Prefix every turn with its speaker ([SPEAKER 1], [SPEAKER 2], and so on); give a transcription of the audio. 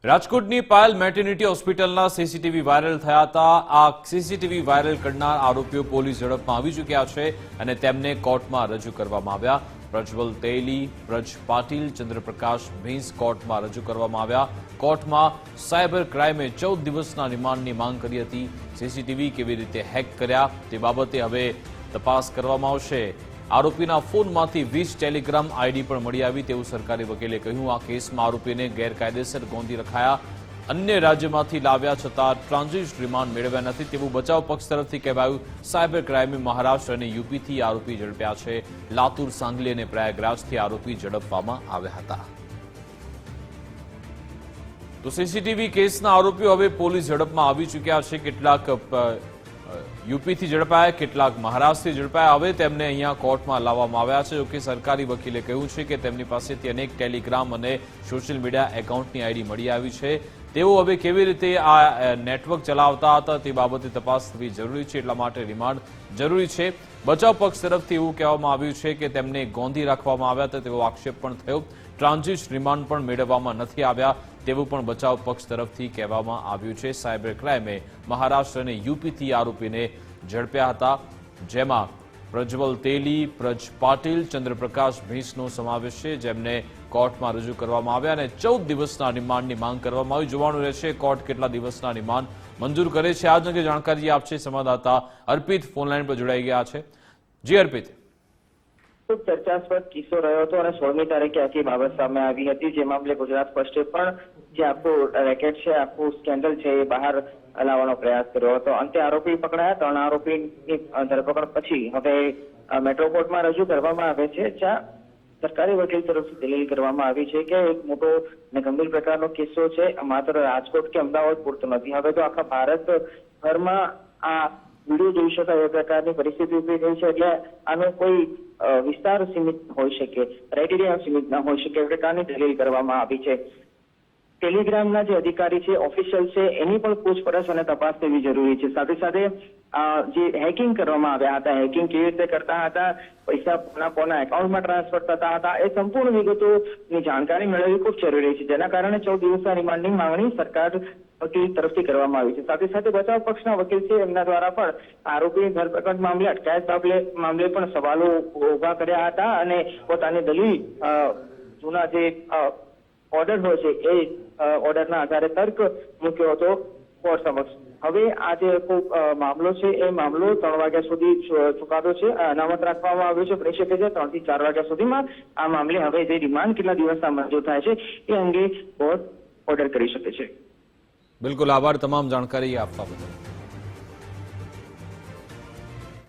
[SPEAKER 1] રાજકોટની પાયલ મેટર્નિટી હોસ્પિટલના CCTV viral થયા હતા। આ સીસીટીવી વાયરલ કરનાર આરોપીઓ પોલીસ ઝડપમાં આવી ચૂક્યા છે અને તેમને કોર્ટમાં રજૂ કરવામાં આવ્યા। પ્રજ્વલ તેલી, પ્રજ પાટીલ, ચંદ્રપ્રકાશ ભીંસ કોર્ટમાં રજૂ કરવામાં આવ્યા। કોર્ટમાં સાયબર ક્રાઇમે 14 દિવસના રિમાન્ડની માંગ કરી હતી। સીસીટીવી કેવી રીતે હેક કર્યા તે બાબતે હવે તપાસ કરવામાં આવશે। આરોપીના ફોનમાંથી 20 ટેલિગ્રામ આઈડી પણ મળી આવી તેવું સરકારી વકીલે કહ્યું। આ કેસમાં આરોપીને ગેરકાયદેસર ગોંધી રખાયા, અન્ય રાજ્યમાંથી લાવ્યા છતાં ટ્રાન્ઝિટ રિમાન્ડ મેળવ્યા નથી તેવું બચાવ પક્ષ તરફથી કહેવાયું। સાયબર ક્રાઇમે મહારાષ્ટ્ર અને યુપીથી આરોપી ઝડપ્યા છે। લાતુર, સાંગલી અને પ્રયાગરાજથી આરોપી ઝડપવામાં આવ્યા હતા। તો સીસીટીવી કેસના આરોપીઓ હવે પોલીસ ઝડપમાં આવી ચૂક્યા છે। કેટલાક યુપીથી ઝડપાયા, કેટલાક મહારાષ્ટ્રથી ઝડપાયા। હવે તેમને અહીંયા કોર્ટમાં લાવવામાં આવ્યા છે। જોકે સરકારી વકીલે કહ્યું છે કે તેમની પાસેથી અનેક ટેલિગ્રામ અને સોશિયલ મીડિયા એકાઉન્ટની આઈડી મળી આવી છે। તેઓ હવે કેવી રીતે આ નેટવર્ક ચલાવતા હતા તે બાબતે તપાસ થવી જરૂરી છે, એટલા માટે રિમાન્ડ જરૂરી છે। બચાવ પક્ષ તરફથી એવું કહેવામાં આવ્યું છે કે તેમને ગોંધી રાખવામાં આવ્યા હતા તેવો આક્ષેપ પણ થયો। ટ્રાન્ઝિટ રિમાન્ડ પણ મેળવવામાં નથી આવ્યા તેવું પણ બચાવ પક્ષ તરફથી કહેવામાં આવ્યું છે। સાયબર ક્રાઇમે મહારાષ્ટ્ર અને યુપીથી આરોપીને ઝડપ્યા હતા, જેમાં પ્રજ્વલ તેલી, પ્રજ પાટીલ, ચંદ્રપ્રકાશ ભીંસનો સમાવેશ છે, જેમને કોર્ટમાં રજૂ કરવામાં આવ્યા અને 14 દિવસના રિમાન્ડની માંગ કરવામાં આવી। જોવાનું રહેશે કોર્ટ કેટલા દિવસના રિમાન્ડ મંજૂર કરે છે। આ અંગે જાણકારી આપશે સંવાદદાતા અર્પિત ફોનલાઈન પર જોડાઈ ગયા છે। જી અર્પિત,
[SPEAKER 2] ખૂબ ચર્ચાસ્પદ કિસ્સો રહ્યો હતો અને 16મી તારીખે આખી બાબત સામે આવી હતી, જે મામલે ગુજરાત ફર્સ્ટે પણ જે આખું રેકેટ છે, આખું સ્કેન્ડલ છે એ બહાર લાવવાનો પ્રયાસ કર્યો હતો। અંતે આરોપી પકડાયા। 3 આરોપીની ધરપકડ પછી હવે મેટ્રો કોર્ટમાં રજૂ કરવામાં આવે છે, જ્યાં સરકારી વકીલ તરફથી દલીલ કરવામાં આવી છે કે એક મોટો અને ગંભીર પ્રકારનો કિસ્સો છે, માત્ર રાજકોટ કે અમદાવાદ પૂરતો નથી, હવે તો આખા ભારતભરમાં આ વિડીયો જોઈ શકાય એ પ્રકારની પરિસ્થિતિ ઉભી થઈ છે। એટલે આનો કોઈ વિસ્તાર સીમિત હોઈ શકે, ક્રાઇટેરિયા સીમિત ના હોઈ શકે એ પ્રકારની દલીલ કરવામાં આવી છે। ટેલિગ્રામના જે અધિકારી છે, ઓફિશિયલ છે, એની પણ પૂછપરછ અને તપાસ થવી જરૂરી છે। સાથે સાથે જે હેકિંગ કરવામાં આવ્યા હતા, હેકિંગ કેવી રીતે કરતા હતા, પૈસા કોના એકાઉન્ટમાં ટ્રાન્સફર થતા હતા, એ સંપૂર્ણ વિગતોની જાણકારી મેળવવી ખૂબ જરૂરી છે, જેના કારણે 14 દિવસના રિમાન્ડની માંગણી સરકાર વકીલ તરફથી કરવામાં આવી છે। સાથે સાથે બચાવ પક્ષના વકીલ છે, એમના દ્વારા પણ આરોપીની ધરપકડ મામલે, અટકાયત મામલે પણ સવાલો ઉભા કર્યા હતા અને પોતાની દલીલ જૂના જે ઓર્ડર હોય છે એ ઓર્ડરના આધારે તર્ક મૂક્યો હતો કોર્ટ સમક્ષ। હવે આ જે મામલો છે એ મામલો 3 વાગ્યા સુધી ચુકાદો છે અનામત રાખવામાં આવ્યો છે, બની શકે છે 3 થી 4 વાગ્યા સુધીમાં આ મામલે હવે જે રિમાન્ડ કેટલા દિવસના મંજૂર થાય છે એ અંગે કોર્ટ ઓર્ડર કરી શકે છે।
[SPEAKER 1] બિલકુલ, આભાર તમામ જાણકારી આપવા બદલ।